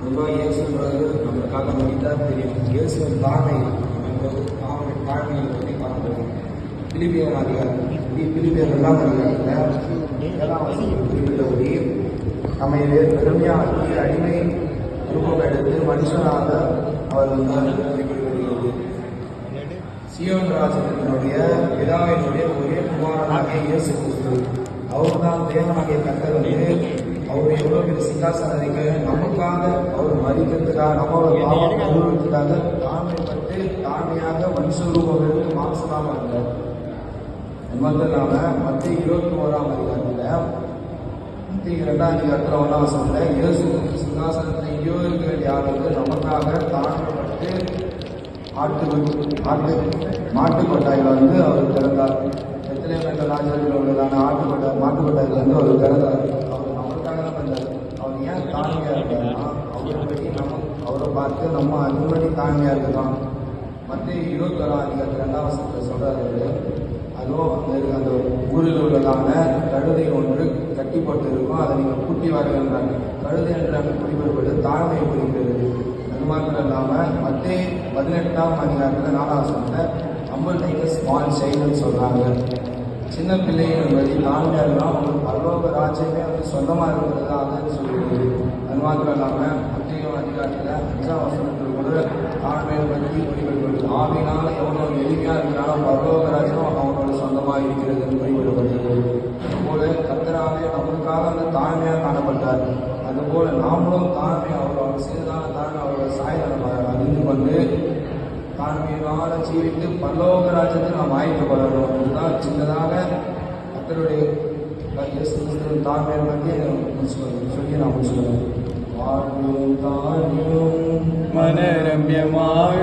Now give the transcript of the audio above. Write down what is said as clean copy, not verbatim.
பொதுவாக இயேசுன்றது நம்மளுக்காக மனிதர் தெரியும். இயேசுவின் தாழ்மை தாழ்மையை பற்றி பார்க்கிறோம். பிலிப்பியர் அதிகாரம் பிலிப்பியர் 2ஆம் அதிகாரத்தில் 7ஆம் வசனம் குறிப்பிட்டபடி நம்மை பெருமையாக்கி அடிமை ரூபம் எடுத்து மனுஷனாக அவர் குறிப்பிடுகிறது. சீயோன் ராஜனுடைய பிதாவினுடைய ஒரே குமாரனாகிய இயேசு கிறிஸ்து அவர் தான் தேவனாகிய கர்த்தர் வந்து அவர் எவ்வளோ பெரிய சிங்காசனத்துக்கு நமக்காக அவர் மறிக்கிறதுக்காக நம்மளோட பாவம் கழுவுறதுக்காக தாழ்மைப்பட்டு தாழ்மையாக மனுஷ ரூபம் எடுத்து மாம்சமாக இருந்தார். அது மட்டும் இல்லாமல் மத்திய 21ஆம் அதிகாரத்தில் மத்திய 2ஆம் அதிகாரத்தில் 1ஆம் வசனத்தில் இயேசு சிங்காசனத்தில் எங்கேயோ இருக்க வேண்டிய ஆளுக்கு நமக்காக தாழ்மைப்பட்டு மாட்டுக்கொட்டாயில் வந்து அவர் பிறந்தார். பெத்லெகேம் ராஜ்யத்தில் உள்ளதான மாட்டுக்கொட்டாயில் வந்து அவர் பிறந்தார். அவர் நம்மளுக்காக தான் பண்ணார். அவர் ஏன் தாழ்மையாக இருக்காருன்னா அவரை பற்றி அவரை பார்த்து நம்ம அதுபடி தாழ்மையாக இருக்கலாம். மத்திய 21ஆம் அதிகாரத்தில் 2ஆம் வசனத்தில் சொல்கிறாரு, அதுவும் அந்த ஊரில் உள்ளதான கழுதை ஒன்று கட்டி போட்டு இருக்கும், அதை நீங்கள் கூட்டி வாருங்கன்றாங்க. கழுதை என்ற குறிப்பிடப்பட்டு தாழ்மையை குறிக்கிறது. அது மாத்திரம் இல்லாமல் மத்திய 18ஆம் அதிகாரத்தில் 4ஆம் வசனத்தில் நம்மள் லைக் ஸ்மால் சைல்டுன்னு சொல்கிறாங்க. சின்ன பிள்ளைகள் என்பதை தாழ்மையாக இருந்தால் அவங்களுக்கு பரலோக ராஜ்யமே வந்து சொந்தமாக இருக்கிறதாகன்னு சொல்லிடுது. அது மாத்திரம் இல்லாமல் மத்திய அதிகாரத்தில் 5ஆம் வசனத்தில் கூட தாழ்மையை பற்றி குறிப்பிடப்படுது. ஆவினால எவ்வளோ எளிமையாக இருக்கிறானோ பரலோக ராஜ்யம் அவங்களோட சொந்தமாக இருக்கிறதுன்னு குறிப்பிடப்பட்டது. அதுபோல கர்த்தராலே நம்மளுக்காக வந்து தாழ்மையாக காணப்பட்டார். அதுபோல் நாமளும் தாழ்மை அவர் செய்ததான தாழ்மை அவரோட சாயலை அறிந்து கொண்டு தாழ்மையினால ஜீவித்து பரலோக ராஜ்யத்தில் நாம் ஆயத்தப்படணும். இதுதான் சின்னதாக கர்த்தருடைய தாழ்மையை பற்றி சொல்லி நாம் சொல்லுவோம். வாழ்வும் தாழ்மையும் மனரம்யமாக